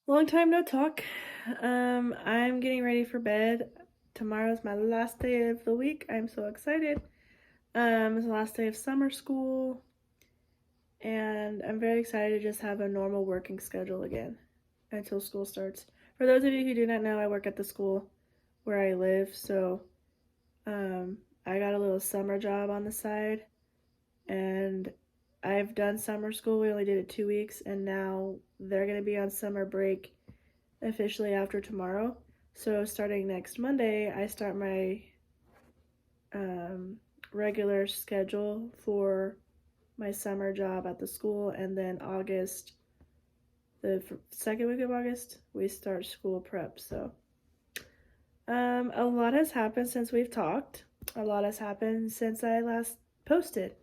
Long time no talk. I'm getting ready for bed. Tomorrow's my last day of the week. I'm so excited. It's the last day of summer school, and I'm very excited to just have a normal working schedule again until school starts. For those of you who do not know, I work at the school where I live, so um, I got a little summer job on the side, and I've done summer school. We only did it 2 weeks, and now they're gonna be on summer break officially after tomorrow. So starting next Monday, I start my um, regular schedule for my summer job at the school, and then August, the second week of August, we start school prep. So a lot has happened since we've talked. A lot has happened since I last posted.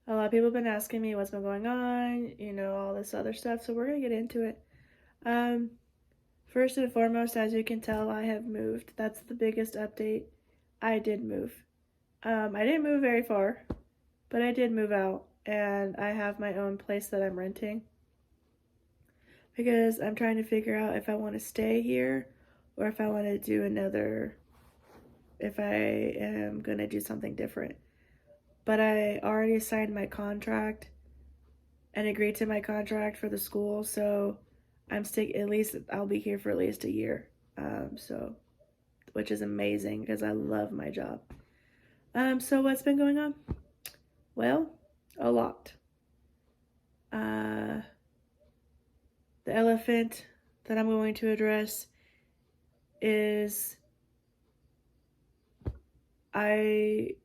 A lot of people have been asking me what's been going on, all this other stuff. So we're gonna get into it. Um, First and foremost, as you can tell, I have moved. That's the biggest update. I did move. I didn't move very far, but I did move out, and I have my own place that I'm renting because I'm trying to figure out if I want to stay here or if I want to do if I am going to do something different. But I already signed my contract and agreed to my contract for the school, so at least I'll be here for at least a year. So which is amazing because I love my job. So what's been going on? Well, a lot. Uh, the elephant that I'm going to address is I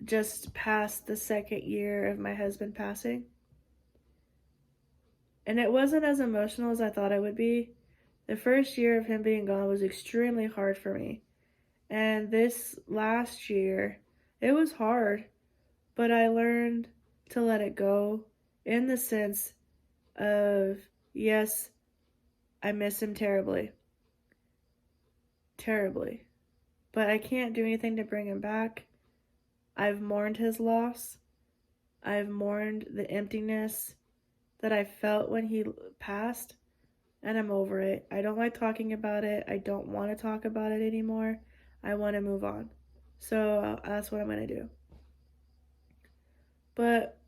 just passed the second year of my husband passing. And it wasn't as emotional as I thought it would be. The first year of him being gone was extremely hard for me. And this last year, it was hard, but I learned to let it go in the sense of, yes, I miss him terribly. Terribly. But I can't do anything to bring him back. I've mourned his loss. I've mourned the emptiness that I felt when he passed, and I'm over it. I don't like talking about it. I don't want to talk about it anymore. I want to move on. So that's what I'm going to do. But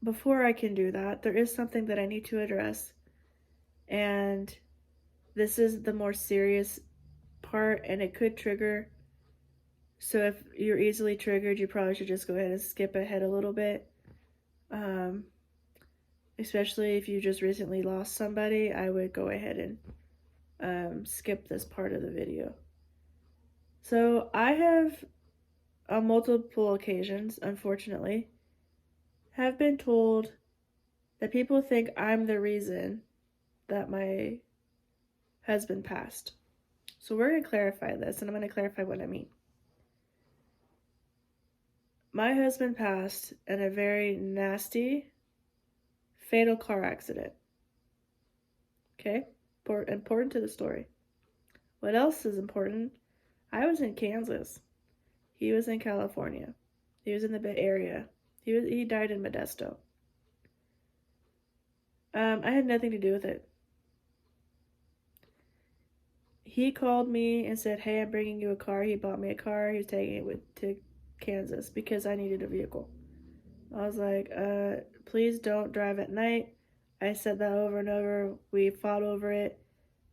before I can do that, there is something that I need to address. And this is the more serious part, and it could trigger. So if you're easily triggered, you probably should just go ahead and skip ahead a little bit. Especially if you just recently lost somebody, I would go ahead and skip this part of the video. So I have, on multiple occasions, unfortunately, have been told that people think I'm the reason that my husband passed. So we're going to clarify this, and I'm going to clarify what I mean. My husband passed in a very nasty, fatal car accident. Okay? Important to the story. What else is important? I was in Kansas. He was in California. He was in the Bay Area. He died in Modesto. I had nothing to do with it. He called me and said, "Hey, I'm bringing you a car." He bought me a car. He was taking it to Kansas because I needed a vehicle. I was like, please don't drive at night. I said that over and over. We fought over it.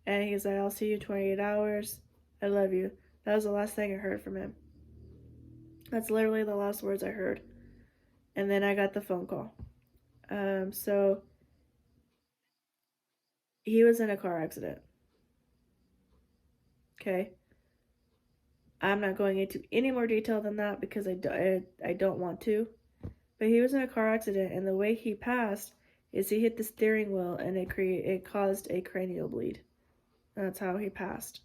And he's like, "I'll see you in 28 hours. I love you." That was the last thing I heard from him. That's literally the last words I heard. And then I got the phone call. So he was in a car accident. Okay. I'm not going into any more detail than that because I don't want to. But he was in a car accident, and the way he passed is he hit the steering wheel, and it caused a cranial bleed. That's how he passed.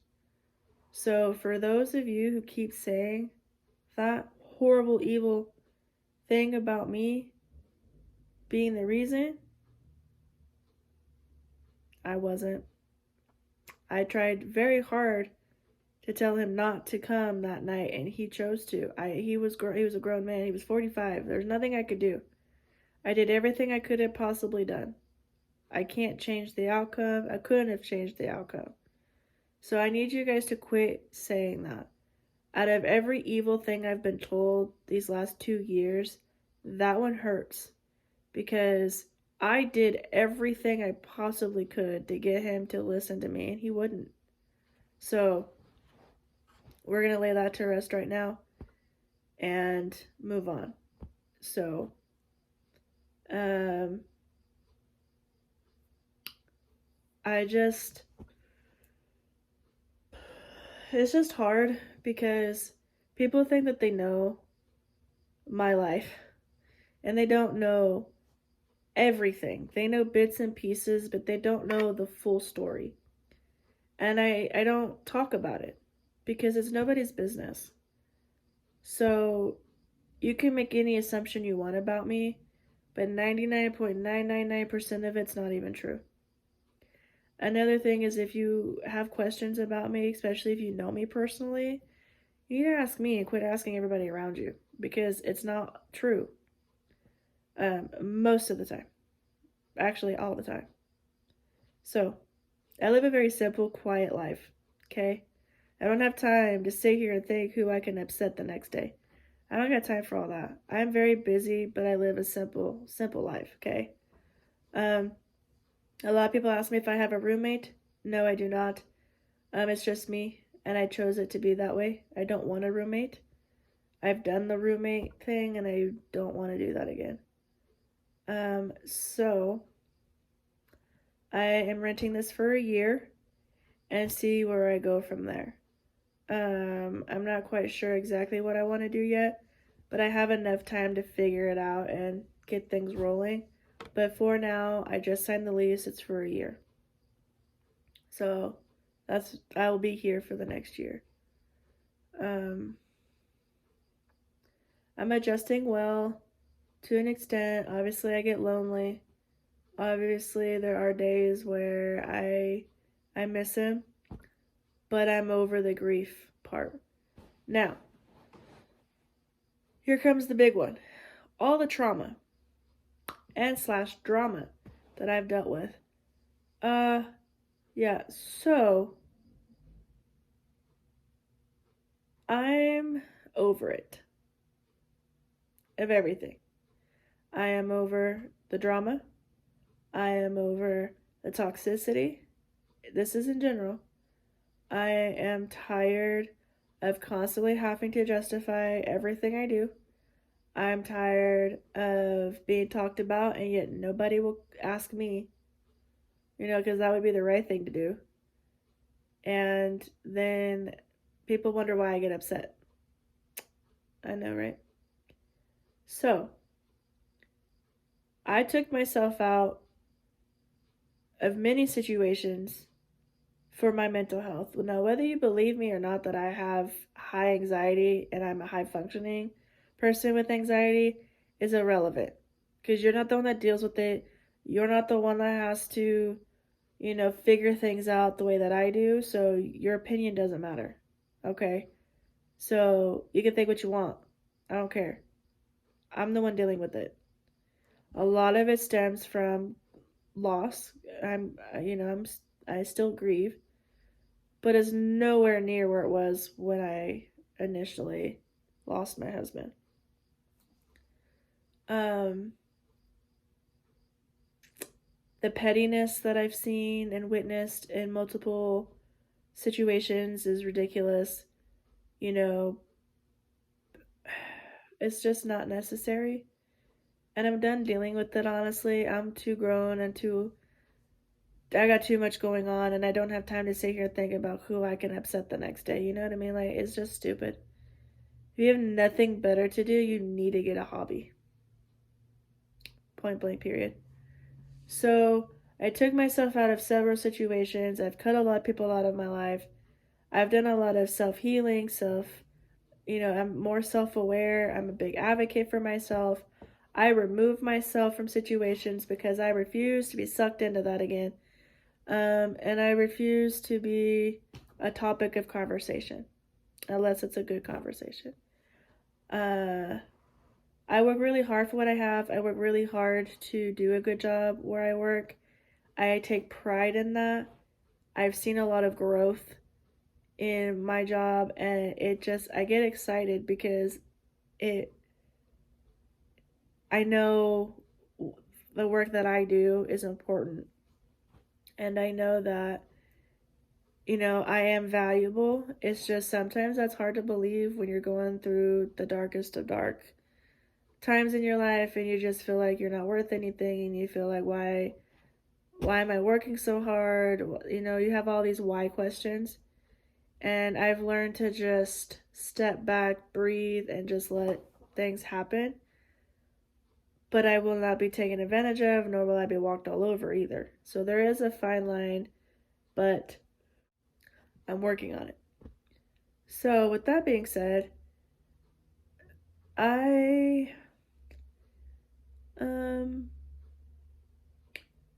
So for those of you who keep saying that horrible, evil thing about me being the reason, I wasn't. I tried very hard to tell him not to come that night, and he chose to. He was a grown man. He was 45. There's nothing I could do. I did everything I could have possibly done. I can't change the outcome. I couldn't have changed the outcome. So I need you guys to quit saying that. Out of every evil thing I've been told these last 2 years, that one hurts because I did everything I possibly could to get him to listen to me, and he wouldn't. So we're going to lay that to rest right now and move on. So, it's just hard because people think that they know my life and they don't know everything. They know bits and pieces, but they don't know the full story. And I don't talk about it because it's nobody's business. So you can make any assumption you want about me, but 99.999% of it's not even true. Another thing is if you have questions about me, especially if you know me personally, you need to ask me and quit asking everybody around you because it's not true. Most of the time. Actually, all the time. So, I live a very simple, quiet life, okay? I don't have time to sit here and think who I can upset the next day. I don't got time for all that. I'm very busy, but I live a simple life, okay? A lot of people ask me if I have a roommate. No, I do not. It's just me, and I chose it to be that way. I don't want a roommate. I've done the roommate thing, and I don't want to do that again. So I am renting this for a year and see where I go from there. I'm not quite sure exactly what I want to do yet, but I have enough time to figure it out and get things rolling. But for now, I just signed the lease. It's for a year. So I will be here for the next year. I'm adjusting well to an extent. Obviously, I get lonely. Obviously, there are days where I miss him, but I'm over the grief part. Now, here comes the big one. All the trauma and slash drama that I've dealt with. Yeah, so I'm over it. Of everything. I am over the drama. I am over the toxicity. This is in general. I am tired of constantly having to justify everything I do. I'm tired of being talked about and yet nobody will ask me, because that would be the right thing to do. And then people wonder why I get upset. I know, right? So, I took myself out of many situations for my mental health. Now, whether you believe me or not that I have high anxiety and I'm a high functioning person with anxiety is irrelevant because you're not the one that deals with it. You're not the one that has to, figure things out the way that I do. So your opinion doesn't matter. Okay? So you can think what you want. I don't care. I'm the one dealing with it. A lot of it stems from loss. I still grieve, but it's nowhere near where it was when I initially lost my husband. The pettiness that I've seen and witnessed in multiple situations is ridiculous. It's just not necessary. And I'm done dealing with it, honestly. I'm too grown and I got too much going on and I don't have time to sit here and think about who I can upset the next day. You know what I mean? Like, it's just stupid. If you have nothing better to do, you need to get a hobby. Point blank, period. So, I took myself out of several situations. I've cut a lot of people out of my life. I've done a lot of self healing, I'm more self aware. I'm a big advocate for myself. I remove myself from situations because I refuse to be sucked into that again. And I refuse to be a topic of conversation unless it's a good conversation. I work really hard for what I have. I work really hard to do a good job where I work. I take pride in that. I've seen a lot of growth in my job, and I get excited because it I know the work that I do is important, and I know that I am valuable. It's just sometimes that's hard to believe when you're going through the darkest of dark times in your life and you just feel like you're not worth anything and you feel like why am I working so hard? You have all these why questions. And I've learned to just step back, breathe, and just let things happen. But I will not be taken advantage of, nor will I be walked all over either. So there is a fine line, but I'm working on it. So with that being said, I um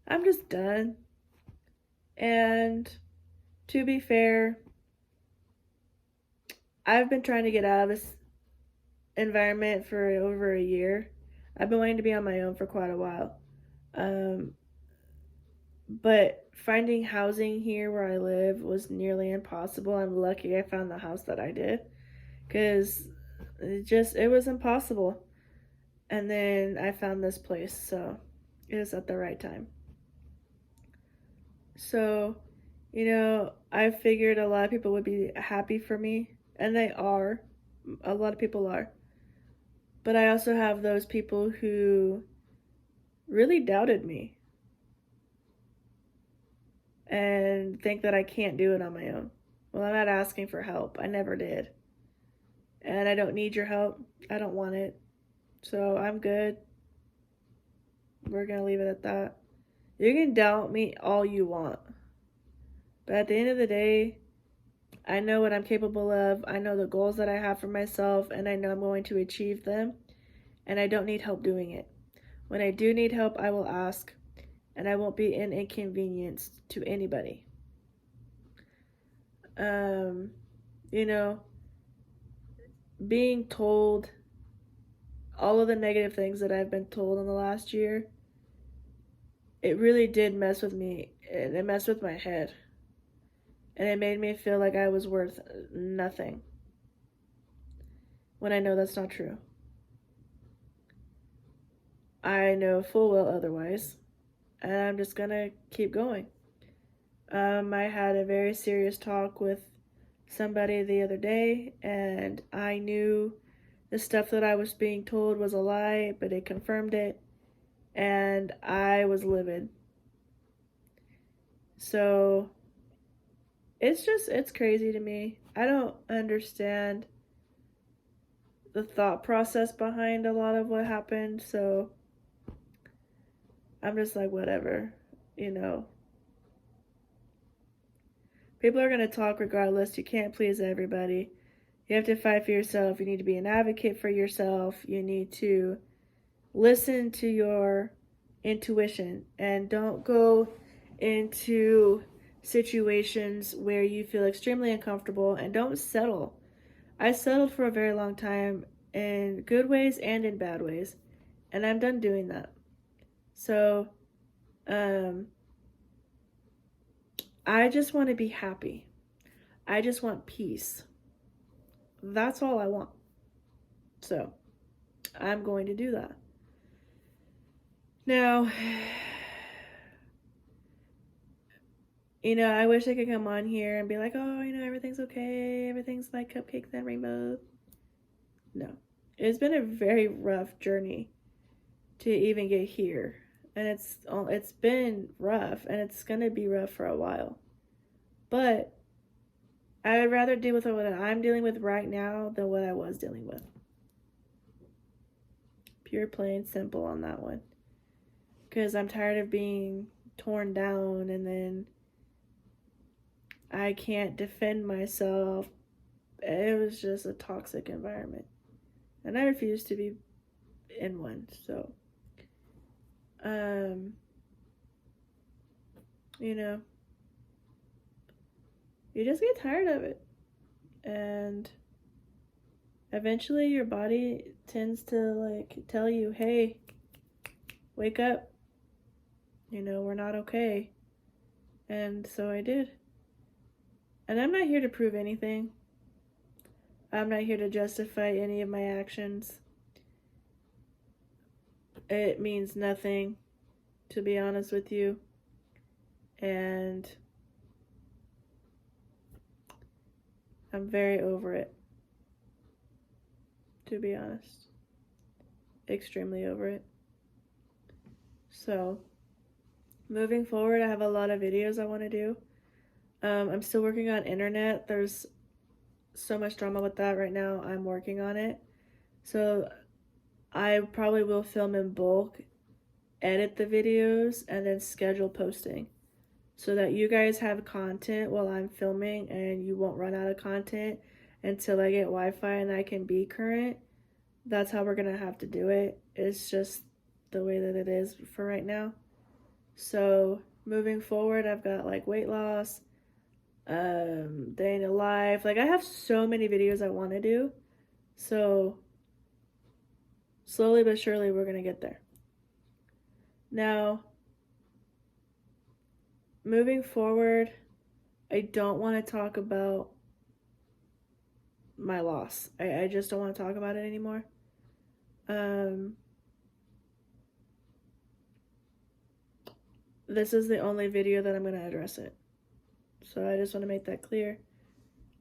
I'm just done. And to be fair, I've been trying to get out of this environment for over a year. I've been wanting to be on my own for quite a while. Um, but finding housing here where I live was nearly impossible. I'm lucky I found the house that I did because it was impossible. And then I found this place, so it was at the right time. So, I figured a lot of people would be happy for me, and they are. A lot of people are. But I also have those people who really doubted me and think that I can't do it on my own. Well, I'm not asking for help. I never did. And I don't need your help. I don't want it. So I'm good. We're going to leave it at that. You can doubt me all you want. But at the end of the day, I know what I'm capable of. I know the goals that I have for myself, and I know I'm going to achieve them. And I don't need help doing it. When I do need help, I will ask, and I won't be an inconvenience to anybody. Um, you know, being told all of the negative things that I've been told in the last year, it really did mess with me. It messed with my head. And it made me feel like I was worth nothing when I know that's not true. I know full well otherwise. And I'm just gonna keep going. I had a very serious talk with somebody the other day, and I knew the stuff that I was being told was a lie, but it confirmed it, and I was livid. So it's crazy to me. I don't understand the thought process behind a lot of what happened, so I'm just like, whatever, you know. People are going to talk regardless. You can't please everybody. You have to fight for yourself. You need to be an advocate for yourself. You need to listen to your intuition and don't go into situations where you feel extremely uncomfortable and don't settle. I settled for a very long time in good ways and in bad ways, and I'm done doing that. So, um, I just want to be happy. I just want peace. That's all I want. So, I'm going to do that. Now, I wish I could come on here and be like, oh, everything's okay. Everything's like cupcakes and rainbows. No. It's been a very rough journey to even get here. And it's been rough, and it's going to be rough for a while. But I would rather deal with what I'm dealing with right now than what I was dealing with. Pure, plain, simple on that one. Because I'm tired of being torn down and then I can't defend myself. It was just a toxic environment. And I refuse to be in one. So, you know, you just get tired of it. And eventually your body tends to like tell you, hey, wake up, we're not okay. And so I did. And I'm not here to prove anything. I'm not here to justify any of my actions. It means nothing, to be honest with you. And I'm very over it, to be honest. Extremely over it. So, moving forward, I have a lot of videos I want to do. I'm still working on internet. There's so much drama with that right now. I'm working on it. So, I probably will film in bulk, edit the videos, and then schedule posting so that you guys have content while I'm filming and you won't run out of content until I get Wi-Fi and I can be current. That's how we're gonna have to do it. It's just the way that it is for right now. So moving forward, I've got like weight loss, day in a life. Like I have so many videos I want to do. So slowly but surely we're gonna get there. Now, moving forward, I don't want to talk about my loss. I just don't want to talk about it anymore. This is the only video that I'm going to address it. So I just want to make that clear.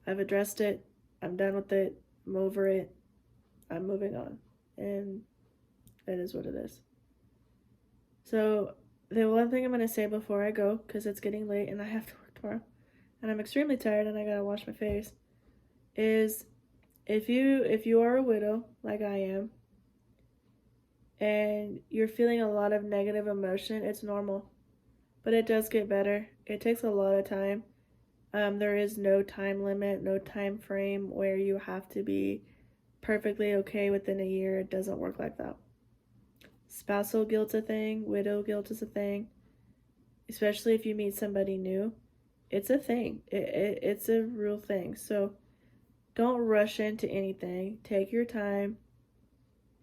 I've addressed it. I'm done with it. I'm over it. I'm moving on. And it is what it is. So the one thing I'm going to say before I go, because it's getting late and I have to work tomorrow, and I'm extremely tired and I got to wash my face, is if you are a widow like I am and you're feeling a lot of negative emotion, it's normal. But it does get better. It takes a lot of time. There is no time limit, no time frame where you have to be perfectly okay within a year. It doesn't work like that. Spousal guilt's a thing. Widow guilt is a thing. Especially if you meet somebody new. It's a thing. It's a real thing. So don't rush into anything. Take your time.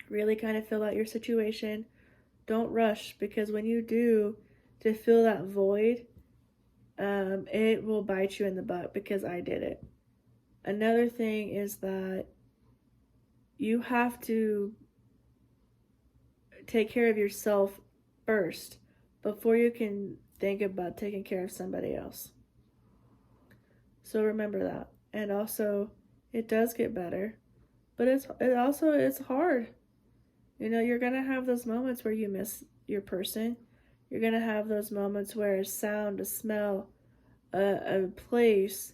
Really kind of fill out your situation. Don't rush, because when you do, to fill that void, it will bite you in the butt, because I did it. Another thing is that you have to take care of yourself first before you can think about taking care of somebody else. So remember that. And also, it does get better, but it's hard. You're gonna have those moments where you miss your person. You're gonna have those moments where a sound, a smell, a place,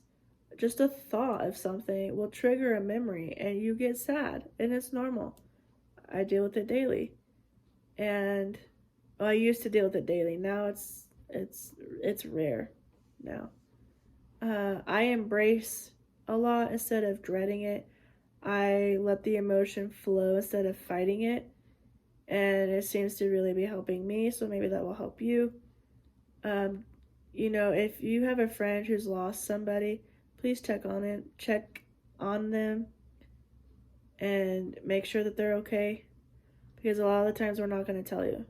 just a thought of something will trigger a memory and you get sad, and it's normal. I deal with it daily. And I used to deal with it daily. Now it's rare now. I embrace a lot instead of dreading it. I let the emotion flow instead of fighting it, and it seems to really be helping me, so maybe that will help you. If you have a friend who's lost somebody, please check on them and make sure that they're okay, because a lot of the times we're not going to tell you.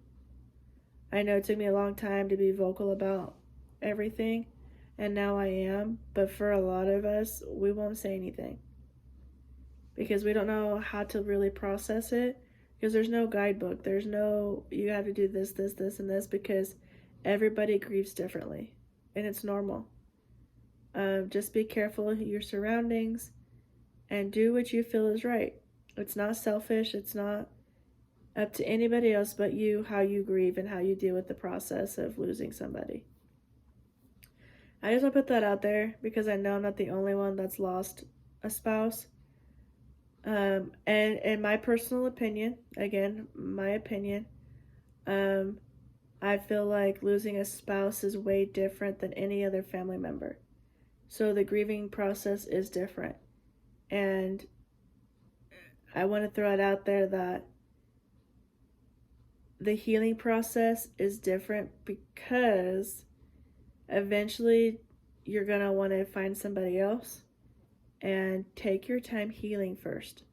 I know it took me a long time to be vocal about everything, and now I am, but for a lot of us, we won't say anything because we don't know how to really process it, because there's no guidebook. There's no, you have to do this, this, this, and this, because everybody grieves differently, and it's normal. Just be careful of your surroundings and do what you feel is right. It's not selfish. It's not up to anybody else but you how you grieve and how you deal with the process of losing somebody. I just want to put that out there because I know I'm not the only one that's lost a spouse. And in my personal opinion, again, my opinion, I feel like losing a spouse is way different than any other family member. So the grieving process is different. And I want to throw it out there that the healing process is different because eventually you're going to want to find somebody else, and take your time healing first.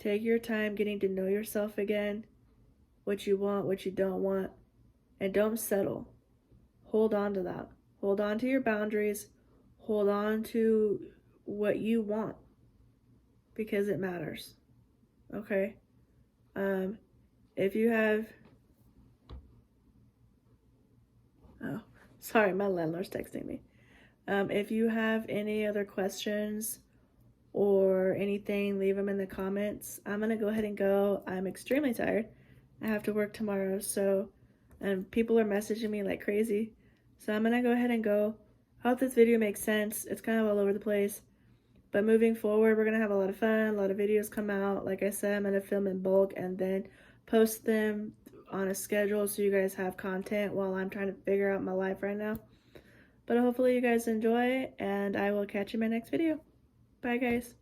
Take your time getting to know yourself again, what you want, what you don't want, and don't settle. Hold on to that. Hold on to your boundaries. Hold on to what you want because it matters. Okay? If you have... Oh, sorry, my landlord's texting me. If you have any other questions or anything, leave them in the comments. I'm going to go ahead and go. I'm extremely tired. I have to work tomorrow, so, and people are messaging me like crazy. So I'm going to go ahead and go. I hope this video makes sense. It's kind of all over the place. But moving forward, we're going to have a lot of fun. A lot of videos come out. Like I said, I'm going to film in bulk and then post them on a schedule so you guys have content while I'm trying to figure out my life right now. But hopefully you guys enjoy, and I will catch you in my next video. Bye, guys.